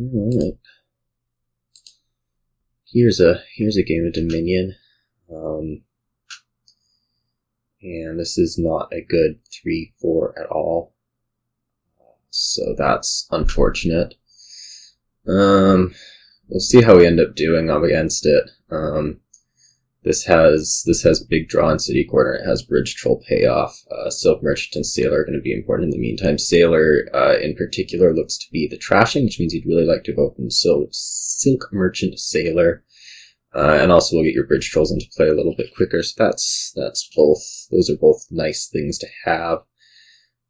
Alright. Here's a game of Dominion. And this is not a good 3-4 at all. So that's unfortunate. We'll see how we end up doing up against it. This has big draw in City Quarter. It has Bridge Troll payoff. Silk Merchant and Sailor are going to be important in the meantime. Sailor, in particular, looks to be the trashing, which means you'd really like to have opened Silk Merchant Sailor. And also we'll get your Bridge Trolls into play a little bit quicker. So that's both. Those are both nice things to have.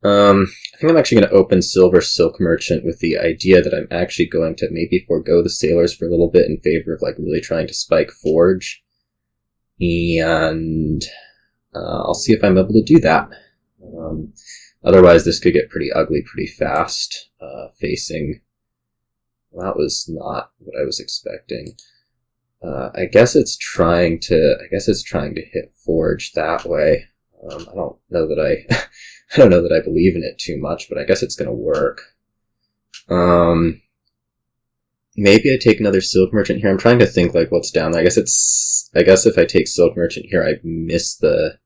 I think I'm actually going to open Silver Silk Merchant with the idea that I'm actually going to maybe forego the Sailors for a little bit in favor of like really trying to spike Forge. And I'll see if I'm able to do that. Otherwise, this could get pretty ugly pretty fast. Facing, well, that was not what I was expecting. I guess it's trying to hit Forge that way. I don't know that I don't know that I believe in it too much, but I guess it's gonna work. Maybe I take another Silk Merchant here. I'm trying to think like what's down there. I guess if I take Silk Merchant here, I miss the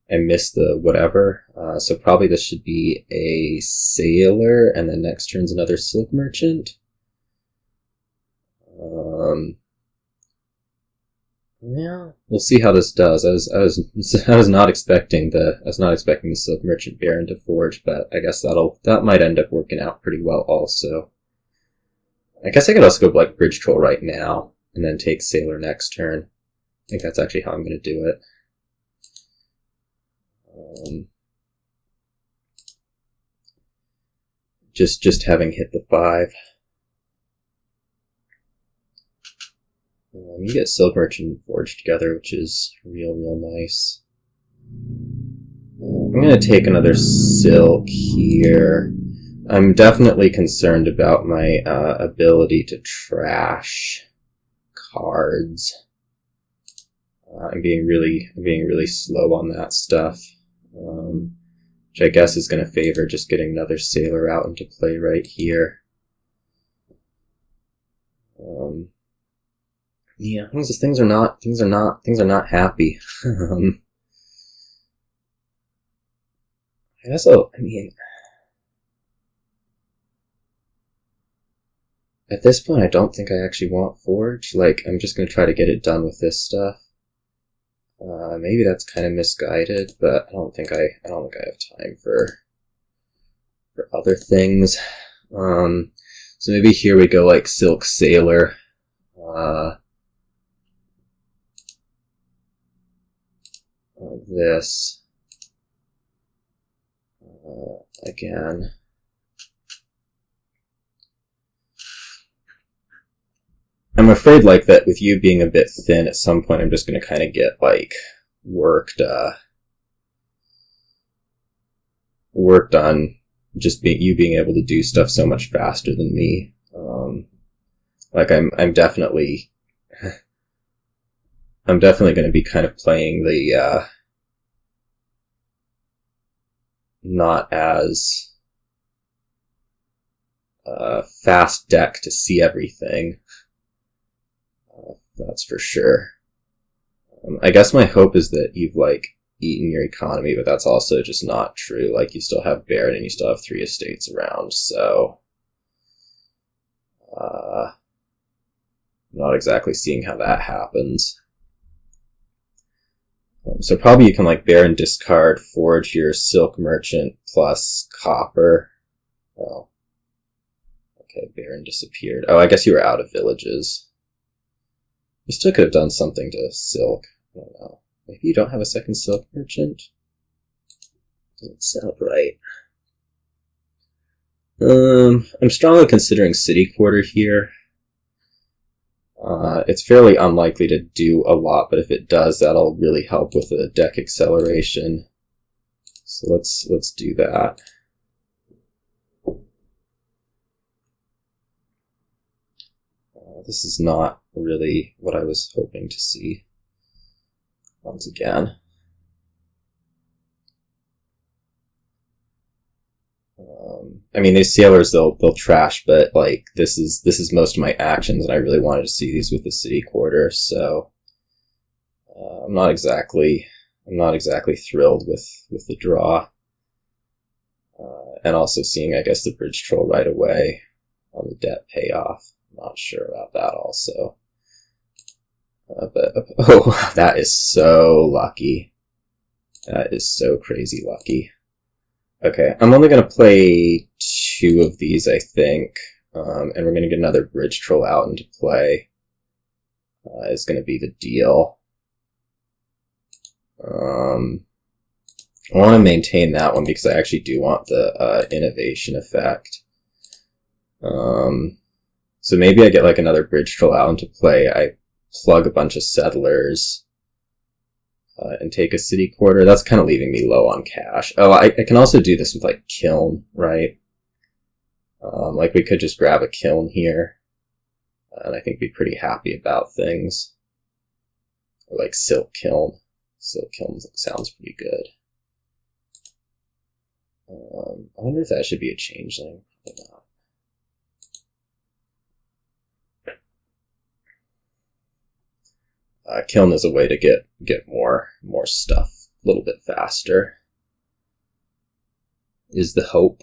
whatever. So probably this should be a Sailor, and then next turn's another Silk Merchant. Yeah, we'll see how this does. I was not expecting the Silk Merchant Baron to forge, but I guess that might end up working out pretty well also. I guess I could also go like Bridge Troll right now, and then take Sailor next turn. I think that's actually how I'm going to do it. Just having hit the 5. You get Silk Merchant and Forge together, which is real nice. I'm going to take another Silk here. I'm definitely concerned about my ability to trash cards. I'm being really slow on that stuff, which I guess is going to favor just getting another Sailor out into play right here. Yeah, things are not happy. At this point, I don't think I actually want Forge. Like, I'm just going to try to get it done with this stuff. Maybe that's kind of misguided, but I don't think I have time for other things. So maybe here we go like Silk Sailor. Like this. Again. I'm afraid like that with you being a bit thin, at some point I'm just going to kind of get like worked on just you being able to do stuff so much faster than me. Like I'm definitely going to be kind of playing the not as fast deck to see everything. That's for sure. I guess my hope is that you've like eaten your economy, but that's also just not true. Like you still have Baron and you still have 3 estates around, so I'm not exactly seeing how that happens. So probably you can like Baron discard, forge your Silk Merchant plus copper. Oh, okay, Baron disappeared. Oh, I guess you were out of villages. You still could have done something to Silk. I don't know. Maybe you don't have a second Silk Merchant? Doesn't sound right. I'm strongly considering City Quarter here. It's fairly unlikely to do a lot, but if it does, that'll really help with the deck acceleration. So let's do that. This is not really what I was hoping to see. Once again. I mean, these sailors they'll trash, but like this is most of my actions, and I really wanted to see these with the city quarter, so I'm not exactly thrilled with the draw, and also seeing I guess the bridge troll right away on the debt payoff. I'm not sure about that also, but oh, that is so lucky. That is so crazy lucky. Okay, I'm only going to play 2 of these, I think, and we're going to get another bridge troll out into play. Is going to be the deal. I want to maintain that one because I actually do want the innovation effect. So maybe I get like another bridge troll out into play. I plug a bunch of settlers. And take a city quarter. That's kind of leaving me low on cash. Oh, I can also do this with like kiln, right? Like we could just grab a kiln here, and I think be pretty happy about things. Or like silk kiln. Silk kiln sounds pretty good. I wonder if that should be a changeling. Probably not. Kiln is a way to get more stuff a little bit faster. Is the hope.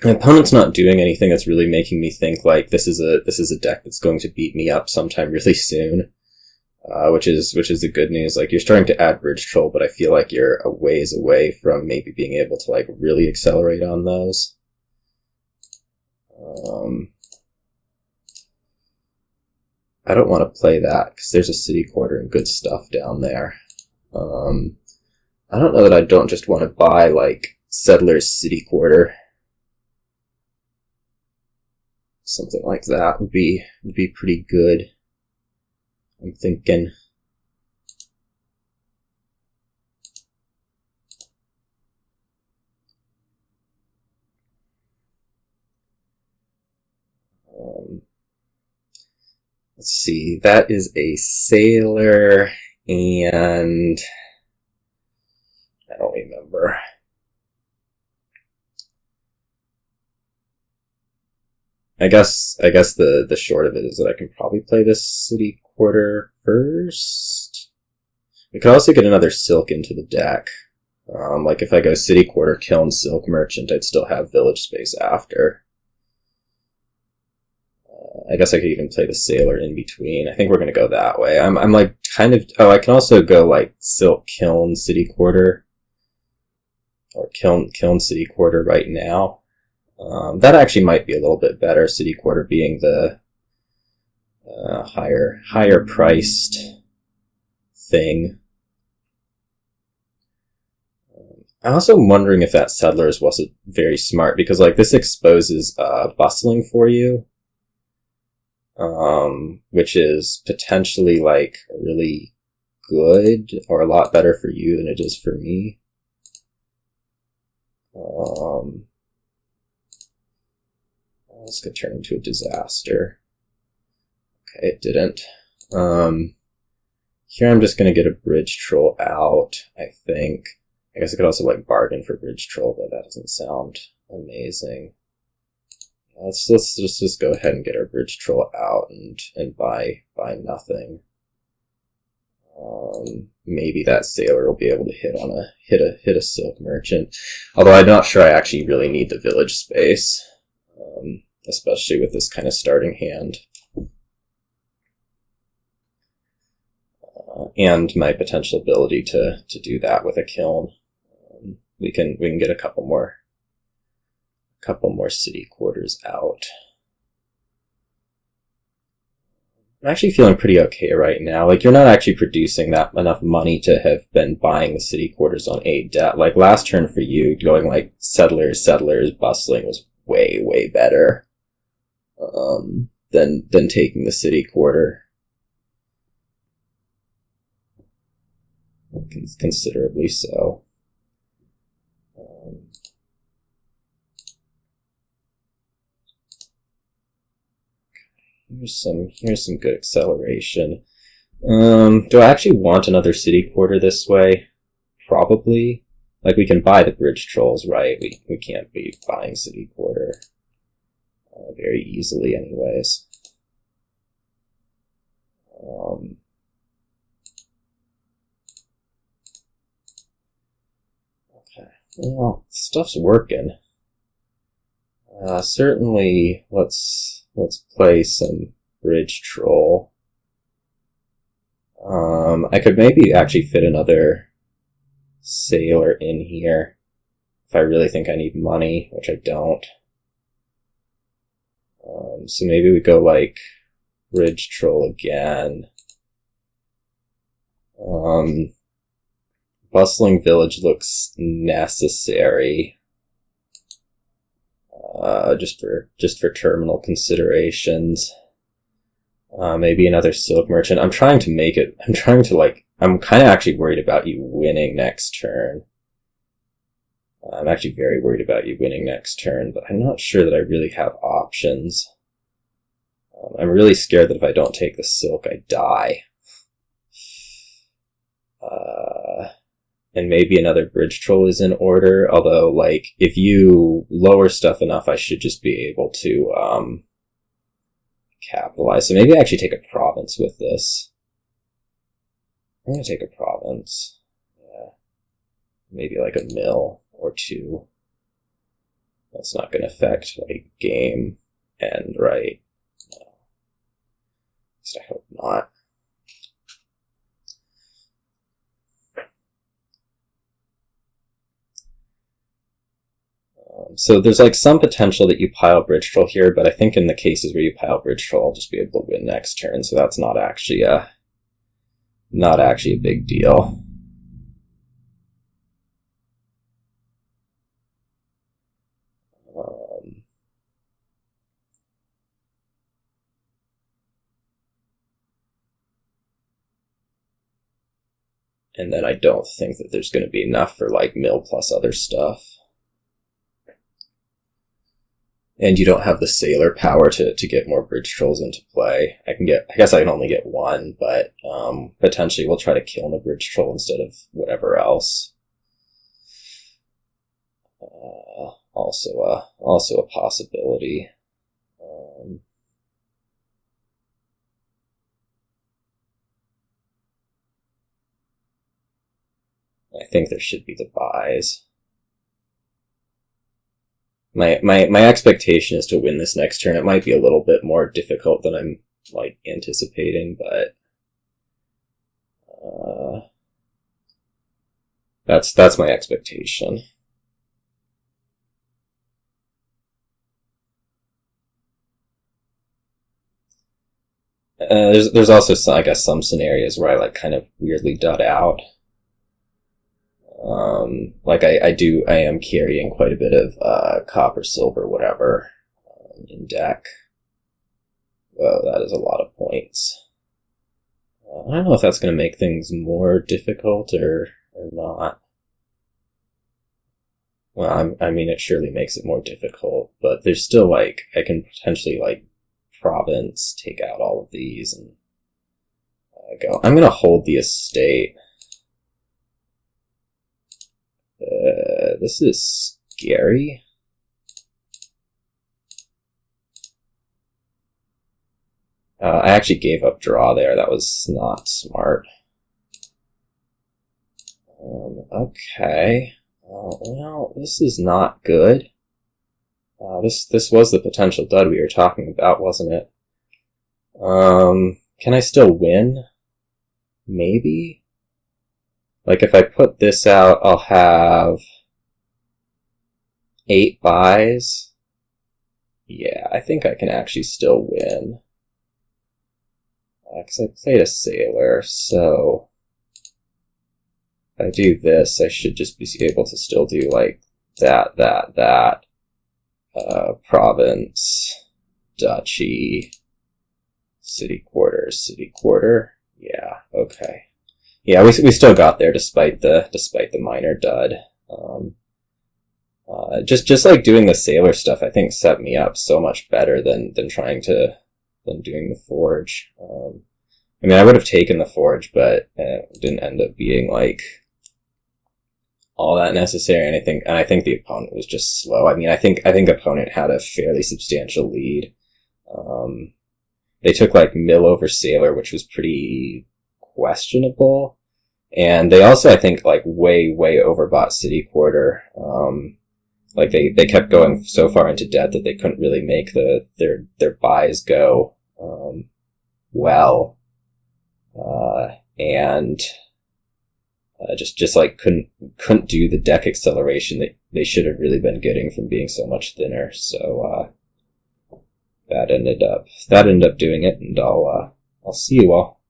My opponent's not doing anything that's really making me think like this is a deck that's going to beat me up sometime really soon. Which is the good news. Like you're starting to add bridge troll, but I feel like you're a ways away from maybe being able to like really accelerate on those. I don't want to play that because there's a city quarter and good stuff down there. I don't know that I don't just want to buy like Settler's city quarter. Something like that would be pretty good. I'm thinking. Let's see, that is a sailor, and I don't remember. I guess the short of it is that I can probably play this city quarter first. We could also get another silk into the deck. Like if I go city quarter, kiln, silk, merchant, I'd still have village space after. I guess I could even play the sailor in between. I think we're gonna go that way. I'm like kind of. Oh, I can also go like silk, kiln, city quarter, or kiln, city quarter right now. That actually might be a little bit better. City quarter being the higher priced thing. I'm also wondering if that settlers wasn't very smart because like this exposes bustling for you. Which is potentially like really good or a lot better for you than it is for me. This could turn into a disaster. Okay, it didn't. Here I'm just gonna get a bridge troll out, I think. I guess I could also like bargain for bridge troll, but that doesn't sound amazing. Let's just go ahead and get our bridge troll out and buy nothing. Maybe that sailor will be able to hit a silk merchant. Although I'm not sure I actually really need the village space, especially with this kind of starting hand. And my potential ability to do that with a kiln. We can get a couple more city quarters out. I'm actually feeling pretty okay right now. Like, you're not actually producing that enough money to have been buying the city quarters on 8 debt. Like, last turn for you, going like settlers, bustling was way better than taking the city quarter. Considerably so. Here's some good acceleration. Do I actually want another city quarter this way? Probably. Like, we can buy the bridge trolls, right? We can't be buying city quarter very easily anyways. Okay, well, stuff's working. Certainly, let's play some bridge troll. I could maybe actually fit another sailor in here if I really think I need money, which I don't. So maybe we go like bridge troll again. Bustling village looks necessary. Just for terminal considerations. Maybe another silk merchant. I'm kind of actually worried about you winning next turn. I'm actually very worried about you winning next turn, but I'm not sure that I really have options. I'm really scared that if I don't take the silk, I die. And maybe another bridge troll is in order, although, like, if you lower stuff enough, I should just be able to, capitalize. So maybe I actually take a province with this. I'm gonna take a province. Yeah. Maybe like a mill or two. That's not gonna affect, like, game end, right? No. At least I hope not. So there's like some potential that you pile bridge troll here, but I think in the cases where you pile bridge troll, I'll just be able to win next turn. So that's not actually a big deal. And then I don't think that there's going to be enough for like mill plus other stuff. And you don't have the sailor power to get more bridge trolls into play. I guess I can only get one, but potentially we'll try to kill the bridge troll instead of whatever else. Also a possibility. I think there should be the buys. My expectation is to win this next turn. It might be a little bit more difficult than I'm like anticipating, but that's my expectation. There's also some, I guess, some scenarios where I like kind of weirdly dud out. Like I am carrying quite a bit of copper, silver, whatever in deck. Whoa, that is a lot of points. I don't know if that's going to make things more difficult or not. Well, I mean, it surely makes it more difficult, but there's still like, I can potentially like province, take out all of these and go. I'm going to hold the estate. This is scary. I actually gave up draw there. That was not smart. Okay. Well, this is not good. This was the potential dud we were talking about, wasn't it? Can I still win? Maybe? Like, if I put this out, I'll have 8 buys. Yeah, I think I can actually still win. Because I played a sailor, so if I do this, I should just be able to still do, like, that. Province, duchy, city quarter. Yeah, okay. Yeah, we still got there despite the minor dud. Just like doing the sailor stuff, I think set me up so much better than doing the forge. I mean, I would have taken the forge, but it didn't end up being like all that necessary, and I think the opponent was just slow. I mean, I think opponent had a fairly substantial lead. They took like mill over sailor, which was pretty questionable, and they also, I think, like way overbought city quarter. Like they kept going so far into debt that they couldn't really make their buys go well, and just like couldn't do the deck acceleration that they should have really been getting from being so much thinner. So that ended up doing it, and I'll see you all.